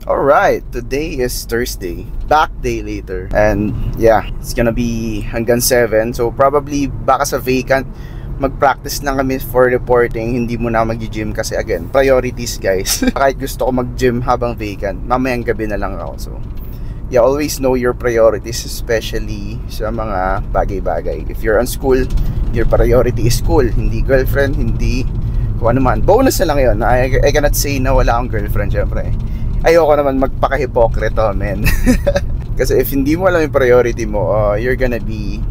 Alright, today is Thursday, back day later. And yeah, it's gonna be hanggang 7. So probably baka sa vacant, mag-practice lang kami for reporting. Hindi muna mag-gym kasi again, priorities guys. Kahit gusto ko mag-gym habang vacant, mamayang gabi na lang ako. So yeah, always know your priorities, especially sa mga bagay-bagay. If you're on school, your priority is school, hindi girlfriend, hindi kung ano man. Bonus na lang yun. I cannot say na wala akong girlfriend, syempre. Ayoko naman magpaka-hypocrite, men. Kasi if hindi mo alam yung priority mo, you're gonna be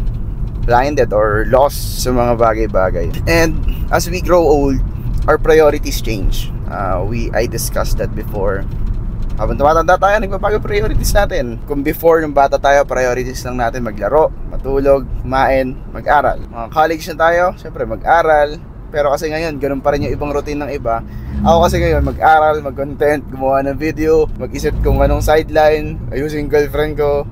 blinded or lost sa mga bagay-bagay. And as we grow old, our priorities change. I discussed that before. Habang tumatanda tayo, nagbabago priorities natin. Kung before, nung bata tayo, priorities lang natin maglaro, matulog, kumain, mag-aral. Mga college na tayo, syempre mag-aral. Pero kasi ngayon, ganun pa rin yung ibang routine ng iba. Ako kasi ngayon, mag-aral, mag-content, gumawa ng video, mag-isip kung anong sideline, ayusin yung girlfriend ko,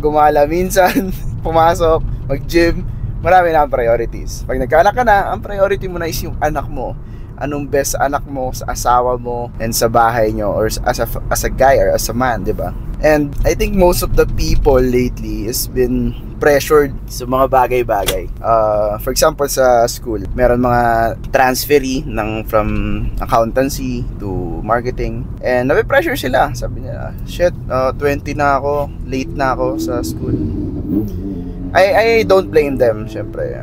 gumala minsan, pumasok, mag-gym. Marami na ang priorities. Pag nagkaanak ka na, ang priority mo na is yung anak mo. Anong best sa anak mo, sa asawa mo, and sa bahay nyo, or as a guy or as a man, di ba? And I think most of the people lately has been pressured sa mga bagay-bagay. For example, sa school, meron mga transferee from accountancy to marketing. And nape-pressure sila. Sabi nila, shit, 20 na ako, late na ako sa school. I don't blame them, syempre.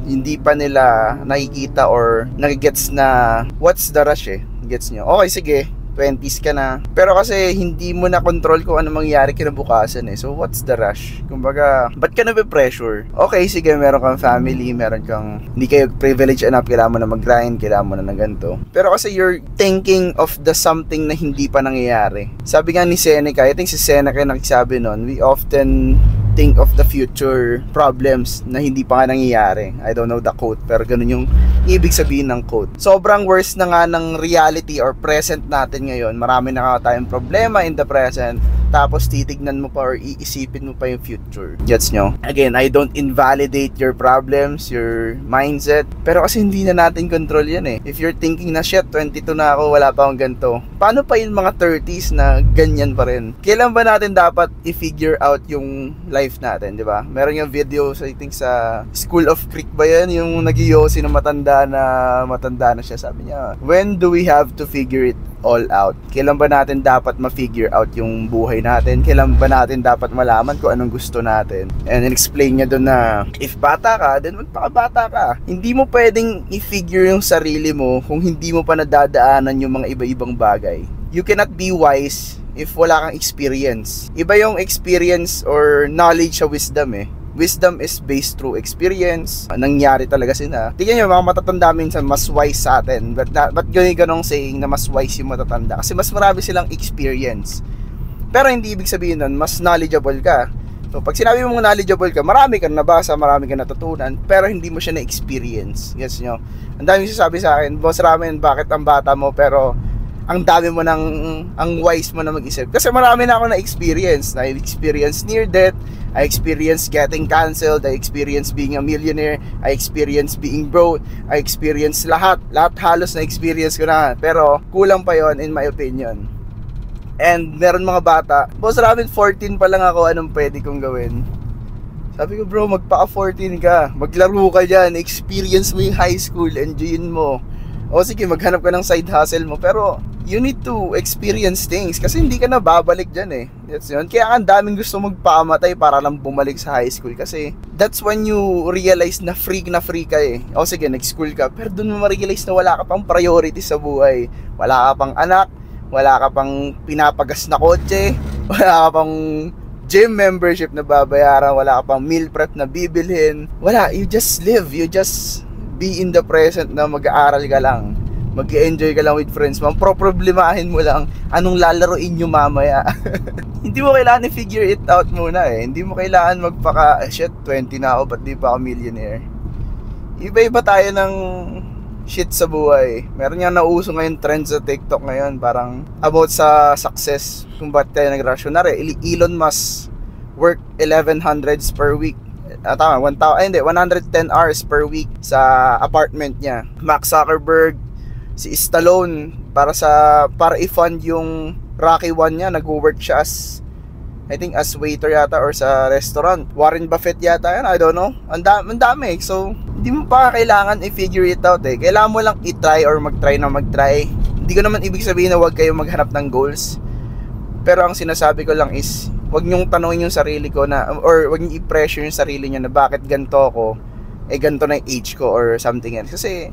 Hindi pa nila nakikita or nagigets na what's the rush Gets nyo? Okay, sige, 20s ka na. Pero kasi hindi mo na control kung ano mangyayari kinabukasan So what's the rush? Kumbaga, ba't ka nabe-pressure? Okay, sige, meron kang family, meron kang, hindi kayo privileged enough, kailangan mo na mag-grind, kailangan mo na ng ganito. Pero kasi you're thinking of the something na hindi pa nangyayari. Sabi nga ni Seneca, I think si Seneca nagsabi nun, we often think of the future problems na hindi pa nga nangyayari. I don't know the quote, pero ganun yung ibig sabihin ng quote. Sobrang worse na nga ng reality or present natin ngayon. Marami na nga tayong problema in the present, tapos titignan mo pa or iisipin mo pa yung future. Gets nyo? Again, I don't invalidate your problems, your mindset, pero kasi hindi na natin control yan If you're thinking na shit, 22 na ako, wala pa akong ganito, paano pa yung mga 30s na ganyan pa rin? Kailan ba natin dapat i-figure out yung life natin, di ba? Meron yung video, I think sa School of Creek ba yan, yung nag-iossi na matanda na siya. Sabi niya, when do we have to figure it all out? Kailan ba natin dapat ma-figure out yung buhay natin? Kailan ba natin dapat malaman kung anong gusto natin? And explain niya doon na if bata ka, then magpakabata ka. Hindi mo pwedeng i-figure yung sarili mo kung hindi mo pa nadadaanan yung mga iba-ibang bagay. You cannot be wise if wala kang experience. Iba yung experience or knowledge sa wisdom Wisdom is based through experience. Nangyari talaga sila. Tingnan nyo, mga matatanda minsan mas wise sa atin. But ganong saying na mas wise yung matatanda? Kasi mas marami silang experience. Pero hindi ibig sabihin nun, mas knowledgeable ka. So pag sinabi mo knowledgeable ka, marami kang nabasa, marami kang natutunan, pero hindi mo siya na-experience. Yes nyo? Ang dami sasabi sa akin, Boss Ramen, bakit ang bata mo pero ang dami mo ang wise mo na mag-isip? Kasi marami na ako na-experience. Na-experience near death, I experienced getting canceled, I experienced being a millionaire, I experienced being broke, I experienced lahat halos na experience ko na. Pero kulang pa yon in my opinion. And meron mga bata, Boss Ramen, 14 pa lang ako, anong pwede kong gawin? Sabi ko, bro, magpaka-14 ka, maglaro ka dyan, experience mo yung high school, enjoyin mo. O sige, maghanap ka ng side hustle mo, pero you need to experience things kasi hindi ka na babalik dyan That's yun. Kaya ang daming gusto magpamatay para lang bumalik sa high school kasi that's when you realize na free ka O sige, nag-school ka, pero dun mo ma-realize na wala ka pang priority sa buhay. Wala ka pang anak, wala ka pang pinapagas na kotse, wala ka pang gym membership na babayaran, wala ka pang meal prep na bibilhin. Wala, you just live, you just be in the present na mag-aaral ka lang, mag-enjoy ka lang with friends mo. Problemahin mo lang anong lalaroin nyo mamaya. Hindi mo kailangan i-figure it out muna Hindi mo kailangan shit, 20 na ako, ba't di pa ako millionaire? Iba-iba tayo ng shit sa buhay. Meron nga nauso ngayon trend sa TikTok ngayon, parang about sa success, kung ba't tayo nag-rush. Elon Musk work 1100s per week. Tama, 110 hours per week sa apartment niya. Mark Zuckerberg, si Stallone, para i-fund yung Rocky 1 niya, nag-work siya as, I think as waiter yata or sa restaurant. Warren Buffett yata yan, I don't know. Ang dami. So, hindi mo pa kailangan i-figure it out eh. Kailangan mo lang i-try or mag-try na mag-try. Hindi ko naman ibig sabihin na huwag kayo maghanap ng goals. Pero ang sinasabi ko lang is, huwag niyong tanongin yung sarili ko na, or huwag niyong i-pressure yung sarili niyo na bakit ganito ako, ganito na yung age ko or something else. Kasi,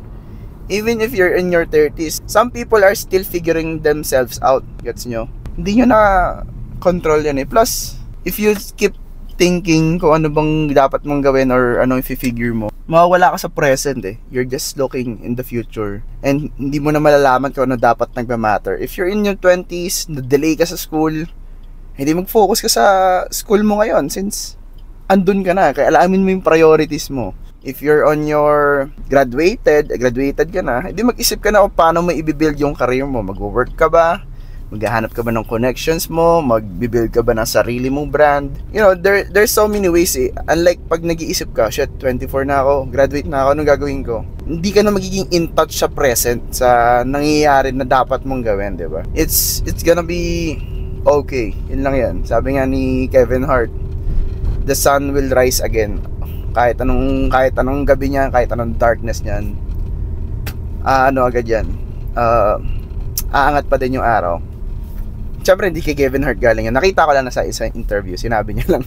even if you're in your 30s, some people are still figuring themselves out. Gets nyo? Hindi nyo na control yan eh. Plus, if you keep thinking kung ano bang dapat mong gawin or ano yung figure mo, mawawala ka sa present eh. You're just looking in the future. And hindi mo na malalaman kung ano dapat nagmamatter. If you're in your 20s, na-delay ka sa school, hindi mag-focus ka sa school mo ngayon since andun ka na. Kaya alamin mo yung priorities mo. If you're on your graduated ka na, hindi mag-isip ka na kung paano mo i-build yung career mo. Mag-work ka ba? Maghahanap ka ba ng connections mo? Mag-build ka ba ng sarili mong brand? You know, there's so many ways eh. Unlike pag nag-iisip ka, shit, 24 na ako, graduate na ako, anong gagawin ko? Hindi ka na magiging in touch sa present, sa nangyayari na dapat mong gawin, di ba? It's gonna be okay. Yun lang yan. Sabi nga ni Kevin Hart, the sun will rise again. Kahit anong gabi niyan, kahit anong darkness niyan, agad yan, aangat pa din yung araw. Siyempre hindi kay Kevin Hart galing yan, nakita ko lang na sa isang interview, sinabi niya lang.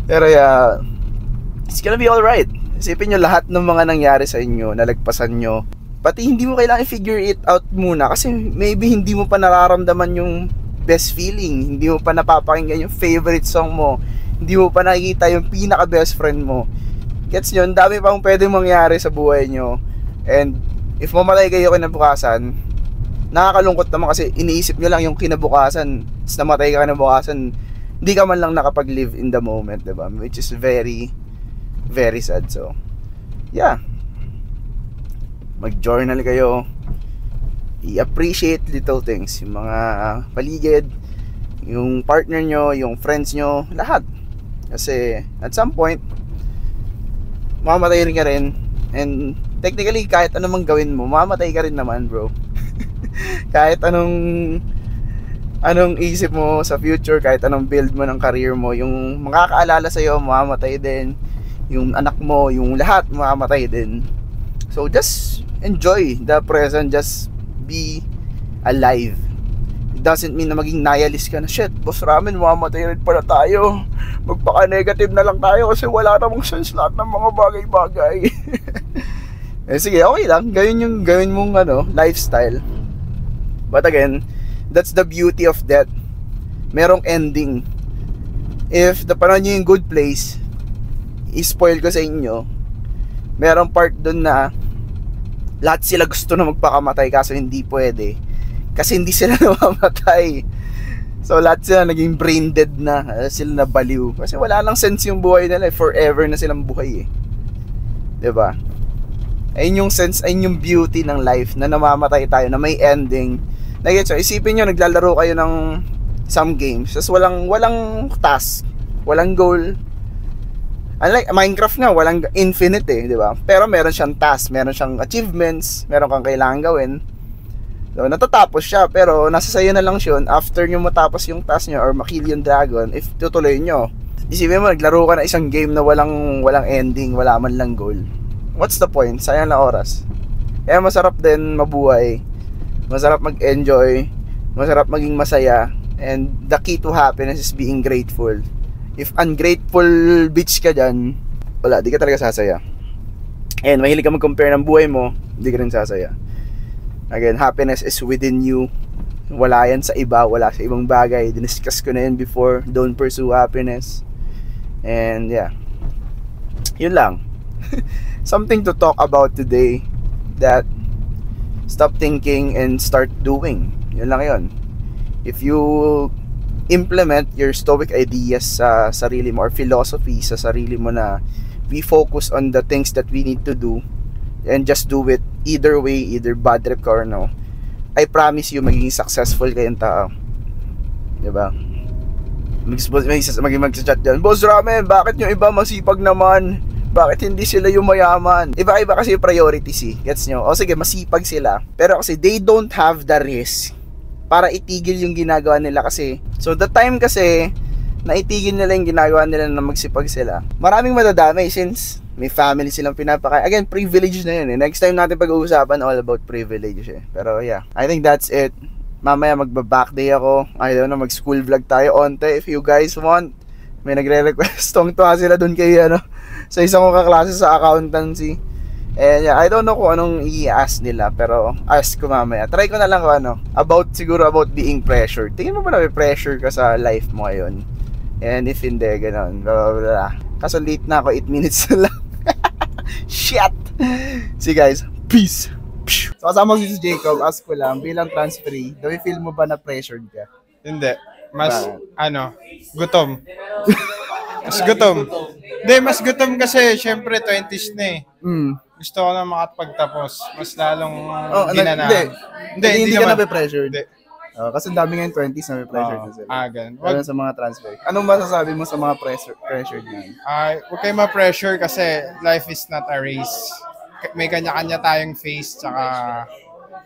Pero it's gonna be alright. Isipin nyo lahat ng mga nangyari sa inyo, nalagpasan nyo, pati hindi mo kailangan figure it out muna, kasi maybe hindi mo pa nararamdaman yung best feeling, hindi mo pa napapakinggan yung favorite song mo, hindi mo pa nakikita yung pinaka best friend mo. Gets nyo? Ang dami pang pwedeng mangyari sa buhay nyo. And if mamatay kayo kinabukasan, nakakalungkot naman kasi iniisip nyo lang yung kinabukasan, tapos namatay ka kinabukasan, hindi ka man lang nakapag-live in the moment, diba? Which is very, very sad. So, yeah, mag-journal kayo, i-appreciate little things, yung mga paligid, yung partner nyo, yung friends nyo, lahat. Kasi at some point mamamatay rin ka rin. And technically kahit anong gawin mo, mamamatay ka rin naman, bro. Kahit anong isip mo sa future, kahit anong build mo ng career mo, yung makakaalala sa'yo mamamatay din, yung anak mo, yung lahat mamamatay din. So just enjoy the present, just be alive. Doesn't mean na maging nihilist ka na, shit, boss Ramen, mamamatay rin pala tayo, magpaka-negative na lang tayo kasi wala namang sense lahat ng mga bagay-bagay. Sige, okay lang, gawin mong lifestyle. But again, that's the beauty of that. Merong ending. If napanan nyo yung Good Place, i-spoil ko sa inyo, merong part dun na lahat sila gusto na magpakamatay kaso hindi pwede kasi hindi sila namamatay. So lahat sila naging brain dead na, sila na baliw kasi wala lang sense yung buhay nila, forever na silang buhay eh. 'Di ba? Ayun yung sense, ayun yung beauty ng life, na namamatay tayo, na may ending. So, isipin nyo, naglalaro kayo ng some games, tapos walang task, walang goal. Unlike Minecraft nga, walang infinite eh, di ba? Pero meron siyang task, meron siyang achievements, meron kang kailangan gawin. So, natatapos siya, pero nasa sayo na lang siya after nyo matapos yung task nyo or makill yung dragon, if tutuloy nyo. Isipin mo, naglaro ka na isang game na walang ending, wala man lang goal. What's the point? Sayang na oras. Kaya masarap din mabuhay, masarap mag-enjoy, masarap maging masaya, and the key to happiness is being grateful. If ungrateful bitch ka dyan, wala, di ka talaga sasaya. And mahilig ka mag-compare ng buhay mo, di ka rin sasaya. Again, happiness is within you. Wala yan sa iba, wala sa ibang bagay. Diniscuss ko na yun before. Don't pursue happiness. And yeah, yun lang. Something to talk about today, that stop thinking and start doing. Yun lang yun. If you implement your stoic ideas sa sarili mo, or philosophy sa sarili mo, na we focus on the things that we need to do and just do it either way, either bad trip ka or no, I promise you magiging successful kayong tao. Diba? Mag-chat dyan, Boss Ramen, bakit yung iba masipag naman? Bakit hindi sila yung mayaman? Iba-iba kasi yung priorities eh. Gets nyo? O sige, masipag sila, pero kasi they don't have the risk para itigil yung ginagawa nila kasi. So the time kasi na itigil nila yung ginagawa nila na magsipag sila, maraming madadamay since may family silang pinapakain. Again, privilege na yun eh. Next time natin pag-uusapan all about privilege eh. Pero yeah, I think that's it. Mamaya magba-back day ako. I don't know, mag-school vlog tayo onte if you guys want. May nagre-request. Tong-tuwa sila dun kay sa isang kong kaklase sa accountancy. And yeah, I don't know kung anong i-ask nila, pero ask ko mamaya. Try ko na lang kung siguro about being pressured. Tingin mo ba na may pressure ka sa life mo ngayon? And if hindi, gano'n, blah, blah, blah. Kaso late na ako, 8 minutes na lang. Shit! See guys, peace! So kasama ko si Jacob, ask ko lang, bilang transferee, feel mo ba na pressured ka? Hindi. Mas, gutom. Mas gutom. Hindi, mas gutom kasi, syempre, 20s na eh. Gusto ko na makapagtapos. Mas lalong ginanaan. Hindi ka na pressured. Hindi. Kasi dami ngayon 20s na may pressure na sila. Ganun. Lalo sa mga transfer. Anong masasabi mo sa mga pressured niyan? Huwag kayo ma-pressure kasi life is not a race. May kanya-kanya tayong phase, tsaka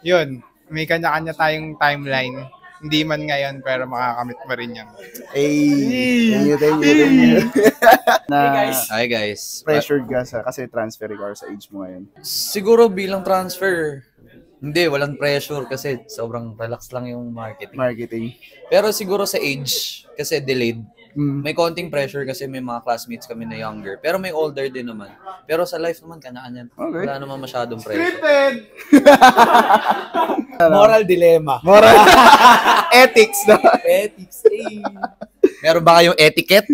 yun, may kanya-kanya tayong timeline. Hindi man ngayon, pero makakamit mo rin yan. Thank you. Hi guys. Pressured ka kasi transfer ka sa age mo ngayon. Siguro bilang transfer, hindi, walang pressure kasi sobrang relax lang yung marketing. Pero siguro sa age, kasi delayed, may konting pressure kasi may mga classmates kami na younger. Pero may older din naman. Pero sa life naman, kanya-kanya. Okay. Wala naman masyadong pressure. Moral dilemma. Ethics na. Ethics, eh. Meron ba kayong etiquette?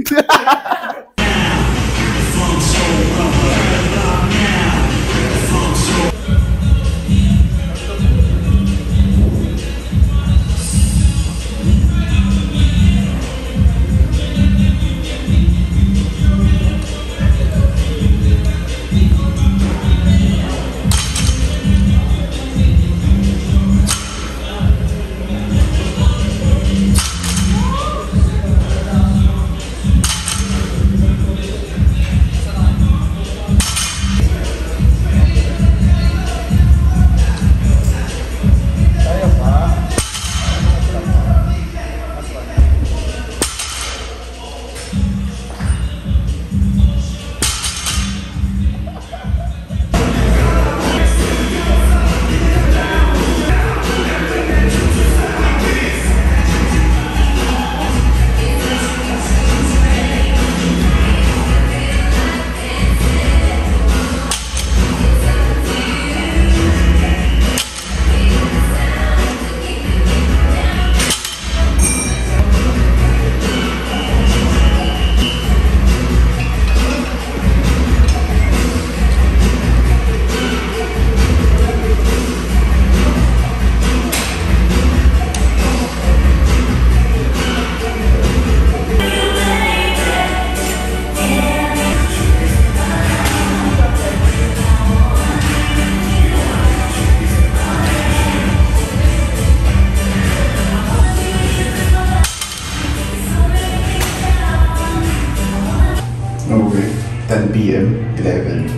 Okay. 10 p.m., 11.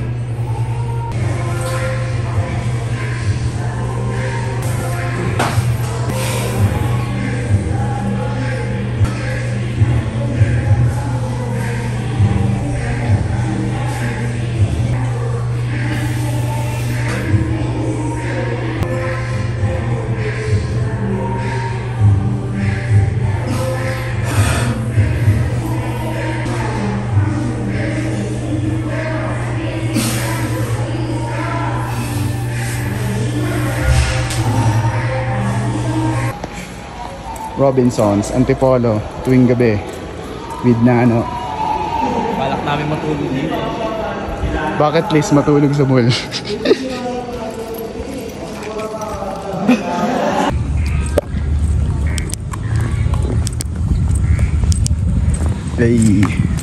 Robinsons, Antipolo, tuwing gabi with na Balak namin matulog dito. bucket list matulog sa mall. Hey.